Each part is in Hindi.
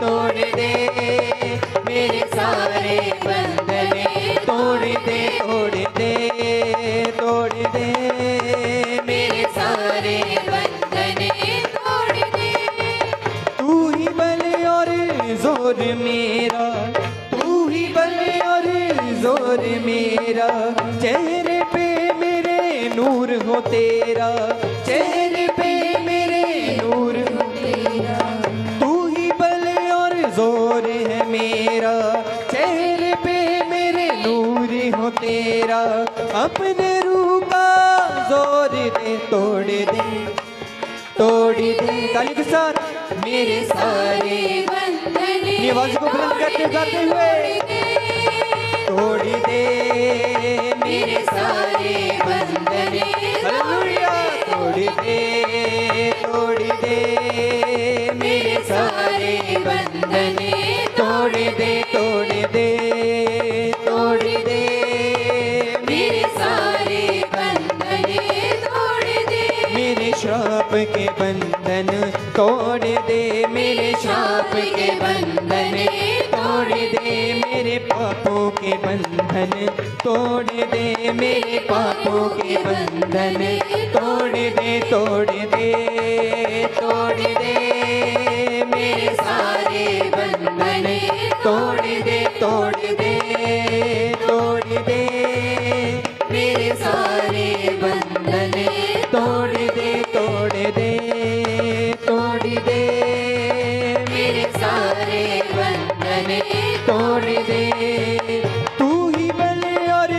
तोड़ दे मेरे सारे बंधन तोड़ दे तोड़ दे तोड़ दे मेरे सारे बंधन तोड़ दे। तू ही बल और जोर मेरा, तू ही बल और जोर मेरा, चेहरे पे मेरे नूर हो तेरा, चेहरे पे मेरे नूर हो तेरा। तू ही बल और जोर है मेरा, चेहरे पे मेरे नूर हो तेरा। अपने रूह का जोर दे तोड़ दे तोड़ दे। ताली के साथ मेरे सारे बंधन, ये आवाज को बुलंद करते जाते हुए तोड़ दे मेरे सारे बंधन, हालेलुया। तोड़ दे मेरे सारे बंधन तोड़ दे तोड़ दे तोड़ दे मेरे सारे बंधन तोड़ दे। मेरे श्राप के बंधन तोड़ दे, मेरे श्राप के बंधन तोड़ दे, मेरे पापों के बंधन तोड़ दे, मेरे पापों के बंधन तोड़ दे तोड़ दे तोड़ दे मेरे सारे बंधन तोड़ दे तोड़ दे तोड़ दे मेरे सारे बंधन तोड़ दे तोड़ दे तोड़ दे मेरे सारे बंधन तोड़ दे। तू ही बल और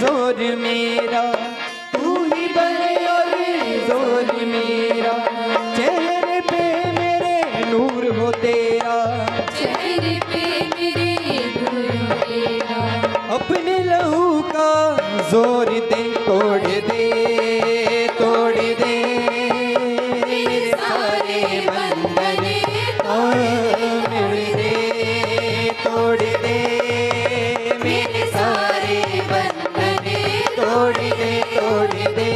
जोर मेरा, तू ही बल और जोर मेरा, चेहरे पे मेरे नूर हो तेरा, चेहरे पे मेरे नूर हो तेरा। अपने लहू का जोर दे तोड़ दे तोड़ दे मेरे सारे बंधन तोड़ दे तोड़ दे मेरे सारे बंधन तोड़ दे तोड़ दे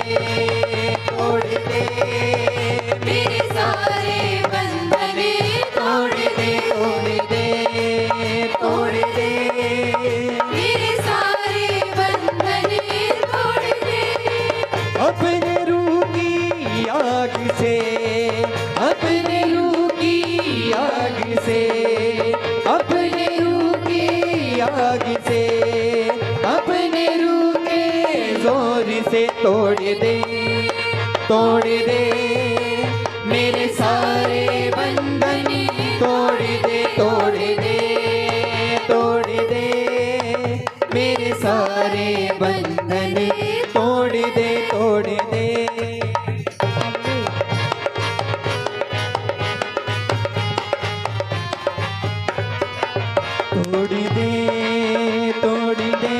तोड़ दे मेरे सारे बंधन तोड़ दे तोड़ दे तोड़ दे मेरे सारे बंधन तोड़ दे। अपने रूह की आग से, अपने रूह की आग से, अपने रूह की आग से, अपने रूह के जोर से तोड़ दे तोड़ दे मेरे सारे बंधन तोड़ दे तोड़ दे तोड़ दे मेरे सारे बंधन तोड़ दे तोड़ दे। तोड़ दे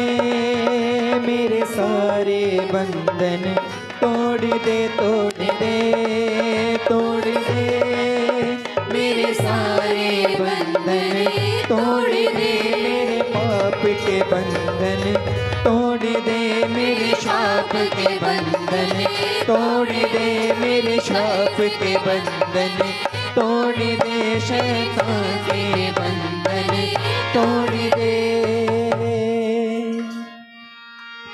मेरे सारे बंधन तोड़ दे तोड़ दे तोड़ दे मेरे सारे बंधन तोड़ दे। मेरे पाप के बंधन तोड़ दे, मेरे शाप के बंधन तोड़ दे, मेरे शाप के बंधन तोड़ दे, शैतान के बंधन तोड़ दे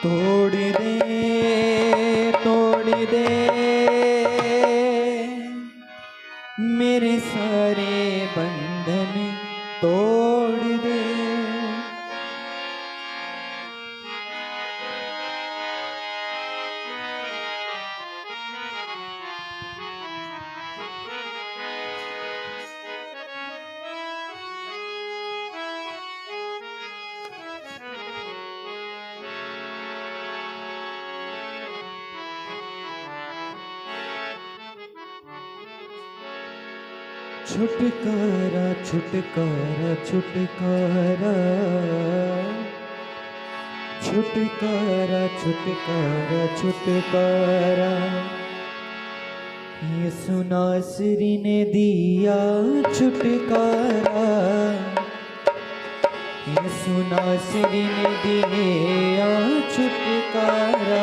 तोड़ दे तोड़ दे मेरे सारे बंधन तोड़ दे। छुटकारा छुटकारा छुटकारा छुटकारा छुटकारा छुटकारा यीशु नासरी ने दिया छुटकारा, यीशु नासरी ने दिया छुटकारा।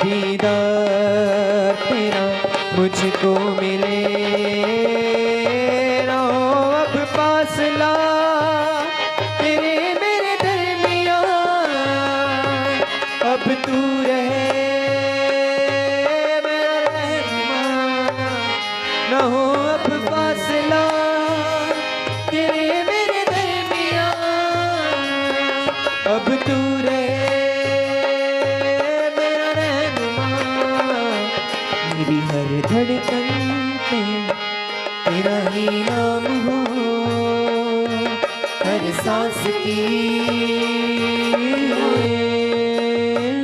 दीदार तेरा मुझको मिले, ना हो अब फासला तेरे मेरे दरमियाँ, अब तू रहे मेरा रहनुमा, ना हो अब फासला तेरे मेरे दरमियाँ, अब तू रहे मेरा रहनुमा। मेरी हर धड़कन पे तेरा ही नाम हो, हर सांस की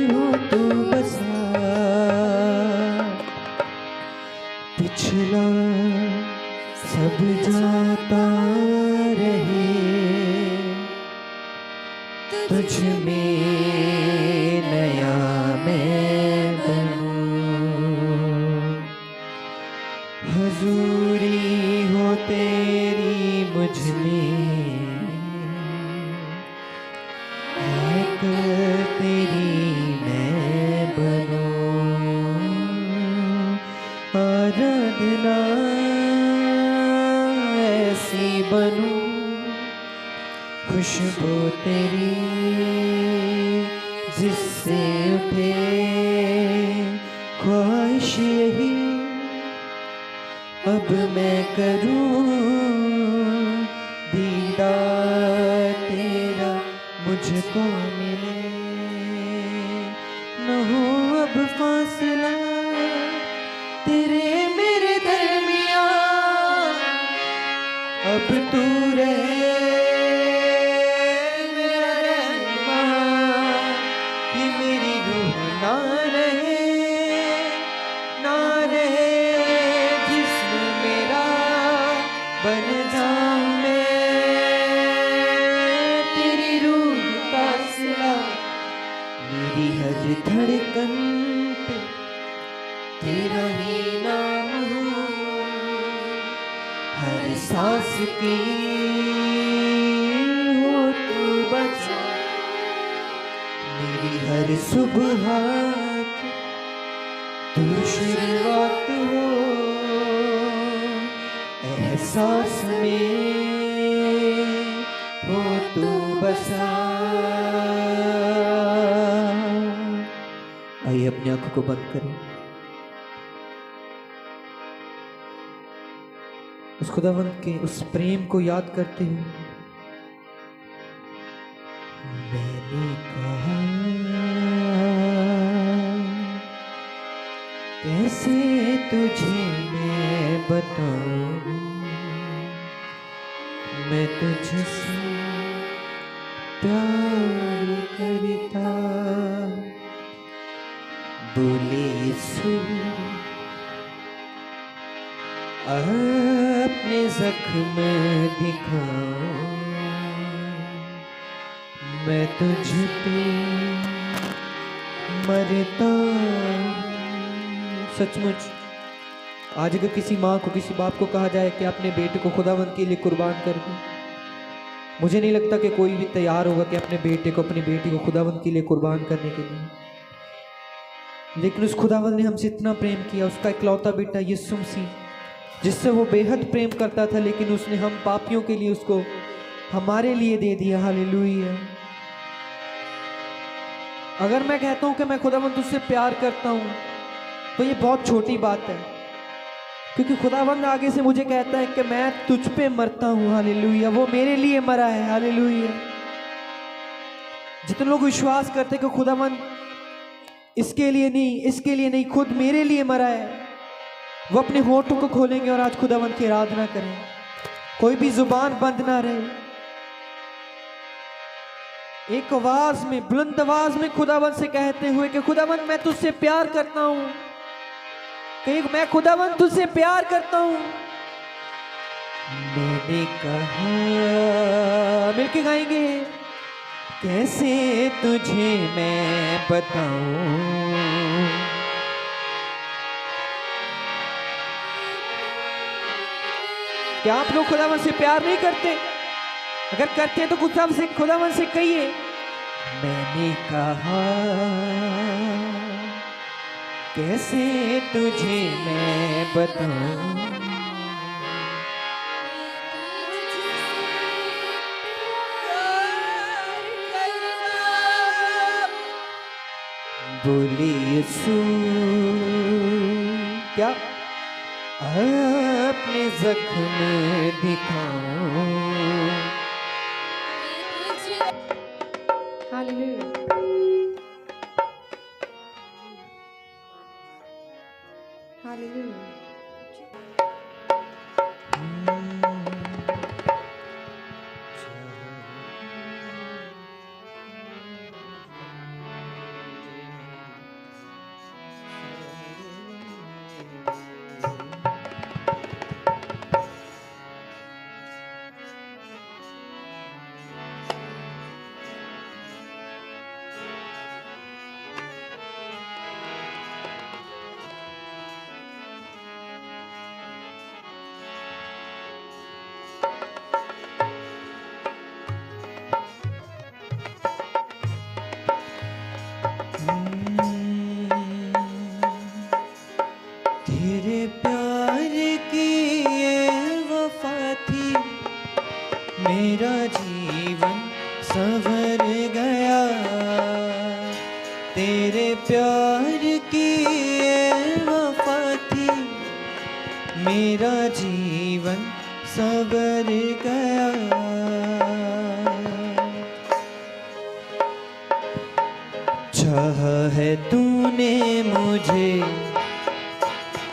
हो तू बसा, पिछला सब जाता रहे, तुझ में नया मैं बनूं, हुजूरी हो तेरी मुझ में, है कर तेरी मैं बनूं, आराधना ऐसी बनूं, खुशबू तेरी जिससे उठे ख्वाहिश यही, अब मैं करूं दीदार तेरा मुझको मिले, न हो अब फासला तेरे मेरे दरमियाँ, अब तू रहे मेरा रहनुमा, ये मेरी रूह ना रहे, ना रहे जिस्म मेरा, बन जाऊं मैं तेरी रूह का सिला, मेरी हर धड़कन पे तेरा ही नाम हो, हर सांस की हो तू बचा, मेरी हर सुबह तू शुरुआत हो, एहसास में हो तू बसा। आइए अपनी आंखों को बंद करें, उस खुदावंत के उस प्रेम को याद करते हुए, मैंने कहा कैसे तुझे मैं बताऊं, मैं तुझसे प्यार करता, बोले यीशु अपने जख्म दिखाऊं, मैं तुझ पे मरता। सचमुच आज अगर किसी माँ को किसी बाप को कहा जाए कि अपने बेटे को खुदावंत के लिए कुर्बान कर दे, मुझे नहीं लगता कि कोई भी तैयार होगा कि अपने बेटे को अपनी बेटी को खुदावंत के लिए कुर्बान करने के लिए। लेकिन उस खुदावंत ने हमसे इतना प्रेम किया, उसका इकलौता बेटा यीशु मसीह, जिससे वो बेहद प्रेम करता था, लेकिन उसने हम पापियों के लिए उसको हमारे लिए दे दिया। हालेलुया। अगर मैं कहता हूं कि मैं खुदावंत तुझसे प्यार करता हूं, तो ये बहुत छोटी बात है, क्योंकि खुदावंत आगे से मुझे कहता है कि मैं तुझ पे मरता हूं। हालेलुया। वो मेरे लिए मरा है। हालेलुया। जितने लोग विश्वास करते हैं कि खुदावंत इसके लिए नहीं खुद मेरे लिए मरा है, वो अपने होठों को खोलेंगे और आज खुदावंत की आराधना करें। कोई भी जुबान बंद ना रहे, एक आवाज में, बुलंद आवाज में खुदावंत से कहते हुए कि खुदावंत मैं तुझसे प्यार करता हूं, कहीं मैं खुदावंत तुझसे प्यार करता हूं। मैंने कहा, मिलके गाएंगे, कैसे तुझे मैं बताऊं, क्या आप लोग खुदावंत से प्यार नहीं करते? अगर करते हैं तो खुदावंत से कहिए, मैंने कहा कैसे तुझे मैं बताऊं, बोली यीशु क्या अपने जख्म दिखाऊं। Hallelujah. Hallelujah. तेरे प्यार की ये वफा थी, मेरा जीवन संवर गया। तेरे प्यार की ये वफा थी, मेरा जीवन संवर गया। चाह है तूने मुझे,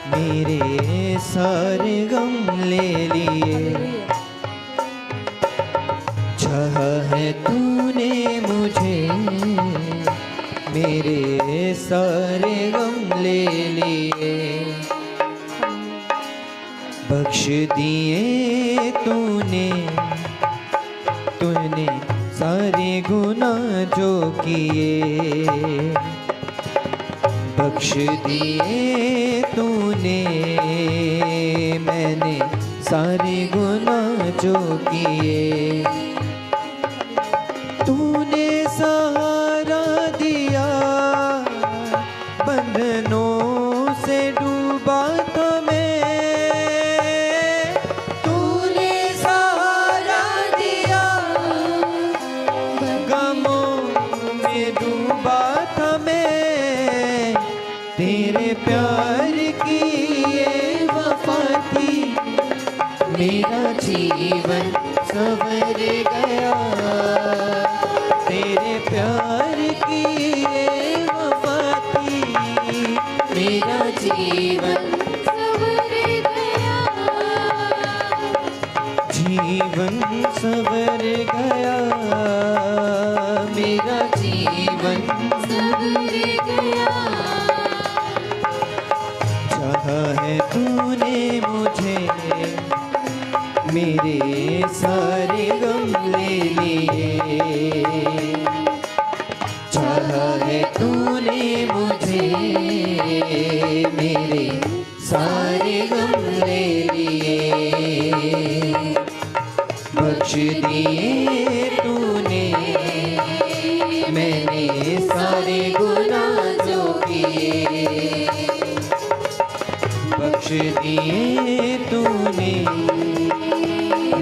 मेरे सारे गम ले लिए। चाह है तूने मुझे, मेरे सारे गम ले लिए। बख्श दिए तूने, तूने सारे गुनाह जो किए। बख्श दिए तूने, मैंने सारे गुनाह जो किए। तूने सहारा दिया, बंधनों से डूबा था मैं। तूने सहारा दिया, गमों में डूबा था मैं। तेरे प्यार की ये वफा थी, मेरा जीवन संवर गया। तेरे प्यार की ये वफा थी, मेरा जीवन संवर गया। जीवन संवर गया। मेरा जीवन संवर गया। चाहा है तूने मुझे, मेरे सारे गम ले लिए। चाहा है तूने मुझे, मेरे सारे गम ले लिए। बख्श दिए तूने, मैंने सारे गुनाह जो किए। बख्श दिए तूने,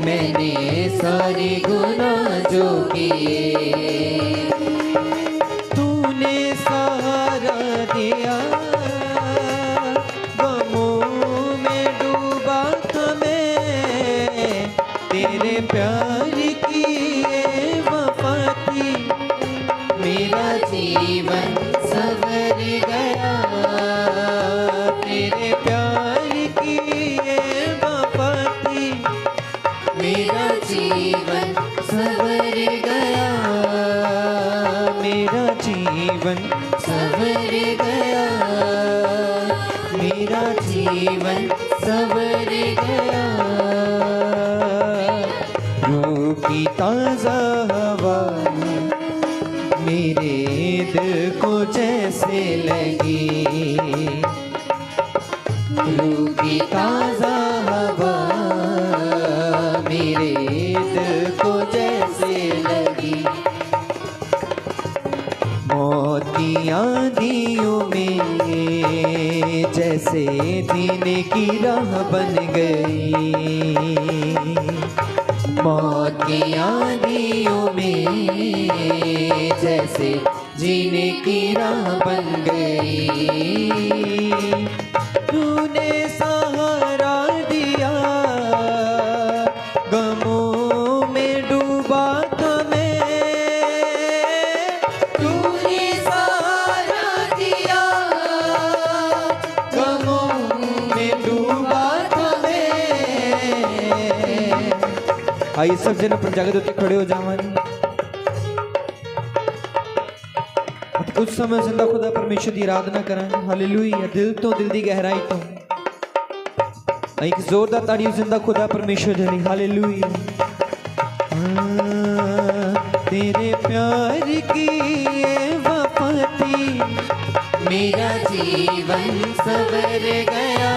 मैंने सारे गुनाह जो किए। तूने सहारा दिया, गमों में डूबा था मैं। तेरे प्यार की ये वफा थी, मेरा जीवन संवर गया। तेरे प्यार की ये वफा थी, मेरा जीवन संवर गया। मेरा जीवन संवर गया। मेरा जीवन संवर गया। रूह की ताज़ा हवा मेरे दिल को जैसे लगी। रूह की ताज़ा हवा मेरे दिल को जैसे लगी। मौत की आंधियों में जैसे जीने की राह बन गई, मौत की आंधियों में जैसे जीने की राह बन गई। तूने सहारा दिया, गमों में डूबा था मैं, तूने सहारा दिया, गमों में डूबा था मैं। आइए सब जन पर जागृत होते खड़े हो जावन। कुछ समय जिंदा खुदा परमेश्वर की आराधना करें। हालेलुया। दिल तो दिल की गहराई तो एक जोरदार ताड़ी जिंदा खुदा परमेश्वर जली। हालेलुया। तेरे प्यार की ये वफा थी, मेरा जीवन सवर गया।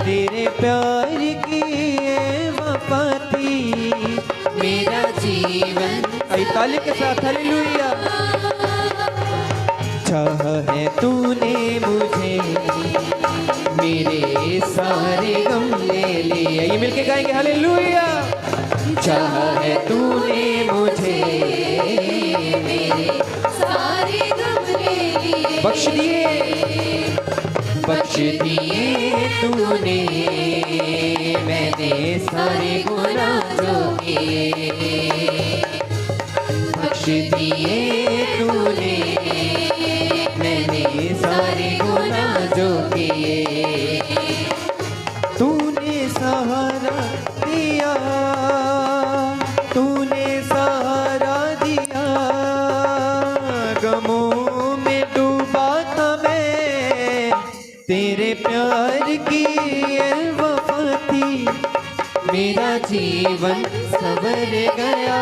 तेरे प्यार की ये वफा थी, मेरा जीवन। ताली के साथ हालेलुया। चाह है तूने मुझे, मेरे सारे गम ले लिए। ये मिलके गाएंगे हालेलुया। चाह है तूने मुझे, मेरे सारे गम ले लिए। बख्श दिए तूने, मैंने सारे गुनाह जो किए। बख्श दिए तूने, मैंने सारे गुनाह जो किए। तूने सहारा दिया, तूने सहारा दिया, गमों में डूबा था मैं। तेरे प्यार की ये वफा थी, मेरा जीवन सवर गया।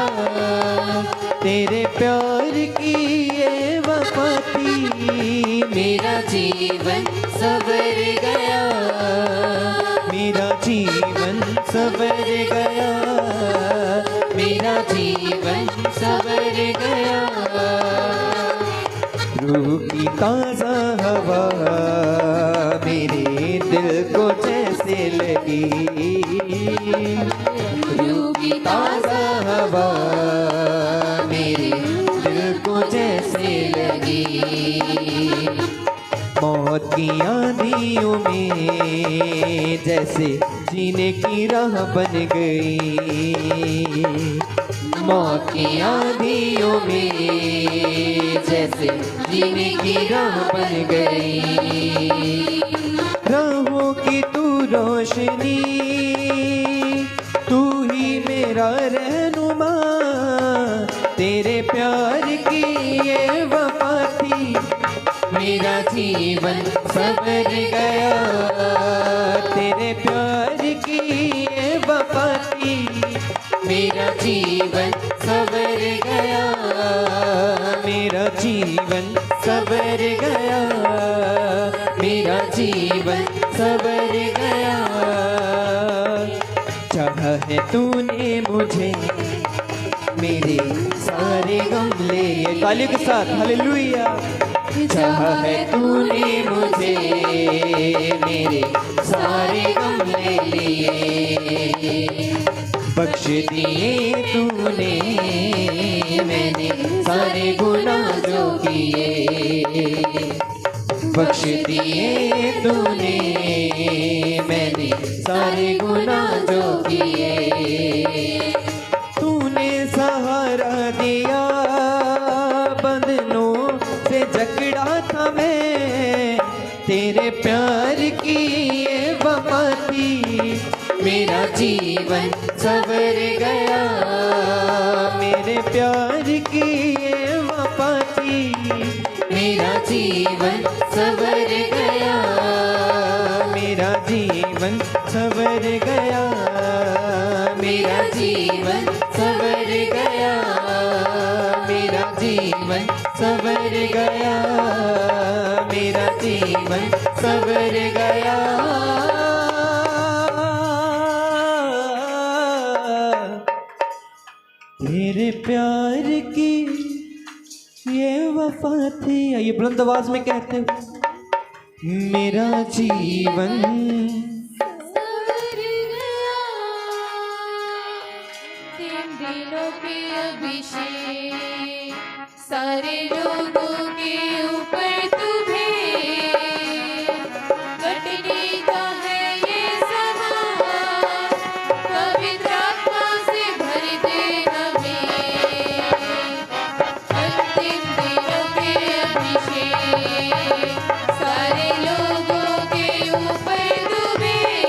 तेरे प्यार की ये वफा थी, मेरा जीवन सवर गया। मेरा जीवन सवर गया, मेरा जीवन सवर गया। रूह की ताज़ा हवा मेरे दिल को जैसे लगी। रूह की ताज़ा हवा मेरे दिल को जैसे लगी। मौत की आंधियों में जैसे जीने की राह बन गई। मौत की आंधियों में जैसे जीने की राह बन गई। राहों की तू रोशनी, तू ही मेरा रहनुमा। तेरे प्यार की ये वफा थी, मेरा जीवन सवर गया। तेरे प्यार की ये वफा थी, मेरा जीवन सवर गया। मेरा जीवन सवर गया, मेरा जीवन सवर गया। चाहा है तूने मुझे, मेरे सारे गम ले। तालियों के साथ हालेलुया। चाहा है तूने मुझे, मेरे सारे गम ले लिए। बख्श दिए तूने, मैंने सारे गुनाह जो किए। बख्श दिए तूने, मैंने सारे गुनाह जो किए। तूने सहारा दिया, बंधनों से जकड़ा था मैं। तेरे प्यार की ये वफा थी, मेरा जीवन सवर गया। मेरे प्यार की ये वफा थी, मेरा जीवन सवर गया। मेरा जीवन सवर गया, मेरा जीवन सवर गया। मेरा जीवन सवर गया, मेरा जीवन सवर गया। तेरे प्यार की ये वफा थी। आइए बुलंद आवाज में कहते हो, मेरा जीवन सवर गया। तीन दिनों के अभिषेक सारे लोगों के ऊपर तुम्हें कटने का है ये समय। पवित्र आत्मा से भर दे हमें। अंतिम दिनों के अभिषेक सारे लोगों के ऊपर तुम्हें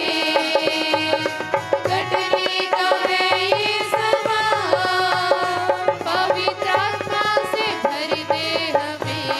कटने का है ये समय। पवित्र आत्मा से भर दे हमें।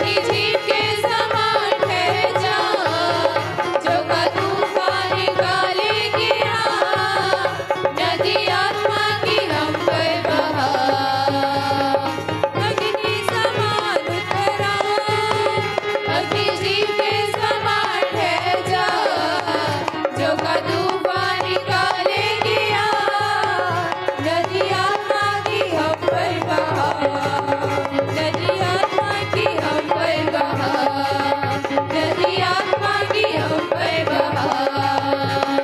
अग्नि झील के समान ठहर जा, जो का तूफान निकाले गिरा, नदी आत्मा की हम पर बहा। अग्नि समान उतरा, अग्नि झील के समान ठहर जा, जो का तूफान निकाले गिरा, नदी आत्मा की हम पर बहा, नदी आत्मा की हम पर बहा, नदी आत्मा की हम पर बहा,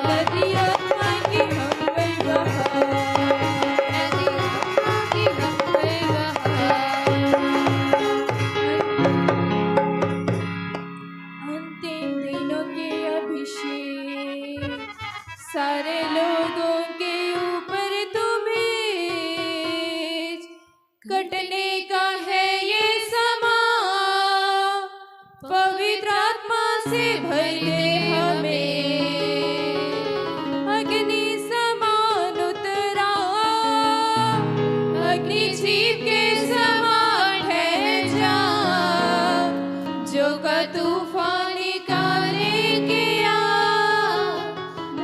नदी आत्मा की हम पर बहा, नदी आत्मा की हम पर बहा। अंतिम दिनों के अभिषेक सारे लोगों के ऊपर तुम्हें कटने का है ये समा, पवित्र आत्मा से भर दे हमें। अग्नि समान उतरा, अग्नि झील के समान ठहर जा, जो का तूफान निकाले गया,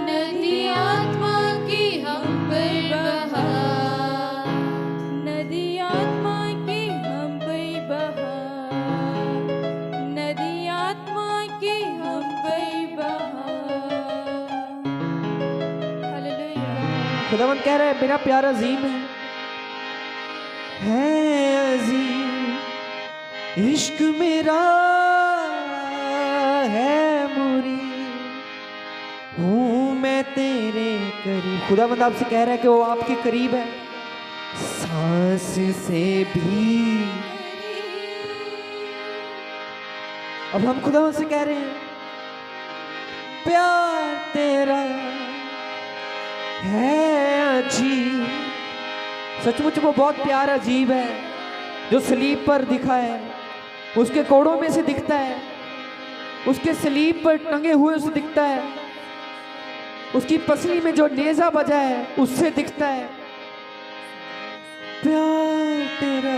नदी आत्मा की हम पर बहा, नदी आत्मा की हम पर बहा, नदी आत्मा की हम पर बहा। हालेलुया। खुदावंद कह रहे हैं मेरा प्यार अजीम है अजीम, इश्क मेरा है मुरी, हूँ मैं तेरे करीब। खुदावंद आपसे कह रहा है कि वो आपके करीब है, सांस से भी। अब हम खुदावंद से कह रहे हैं प्यार तेरा है अजीब। सचमुच वो बहुत प्यार अजीब है जो सलीब पर दिखा है, उसके कोड़ों में से दिखता है, उसके सलीब पर टंगे हुए से दिखता है, उसकी पसली में जो नेजा बजा है उससे दिखता है। प्यार तेरा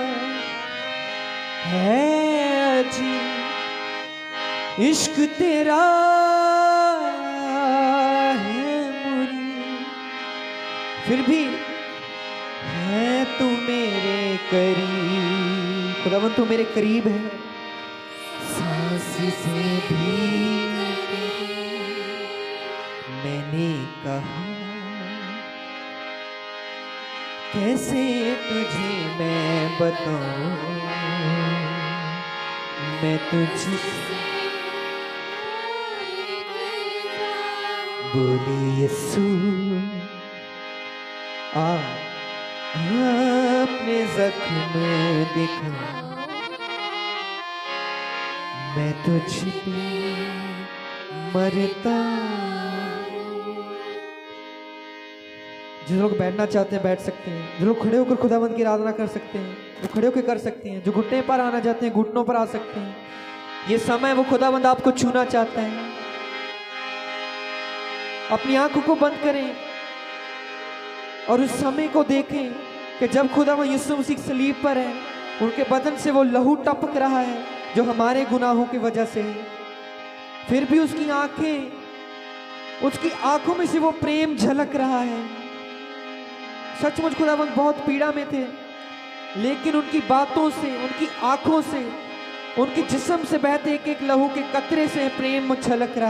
है अजीब, इश्क तेरा है मुरी, फिर भी है तू मेरे करीब। खुदावंद तू मेरे करीब है, सांस से भी मैंने कहा कैसे तुझे मैं बताऊं, मैं तुझसे बोली यीशु अपने जख्म दिखा, मैं तुझ पे मरता। जो लोग बैठना चाहते हैं बैठ सकते हैं, जो लोग खड़े होकर खुदावंद की आराधना कर सकते हैं वो खड़े होकर कर सकते हैं, जो घुटने पर आना चाहते हैं घुटनों पर आ सकते हैं। ये समय वो खुदावंद आपको छूना चाहता है। अपनी आंखों को बंद करें और उस समय को देखें कि जब खुदावंद यीशु मसीह सलीब पर है, उनके बदन से वो लहू टपक रहा है जो हमारे गुनाहों की वजह से है। फिर भी उसकी आंखों में से वो प्रेम झलक रहा है। सचमुच खुदावंद बहुत पीड़ा में थे, लेकिन उनकी बातों से, उनकी आंखों से, उनके जिस्म से बहते एक एक लहू के कतरे से प्रेम छलक रहा है।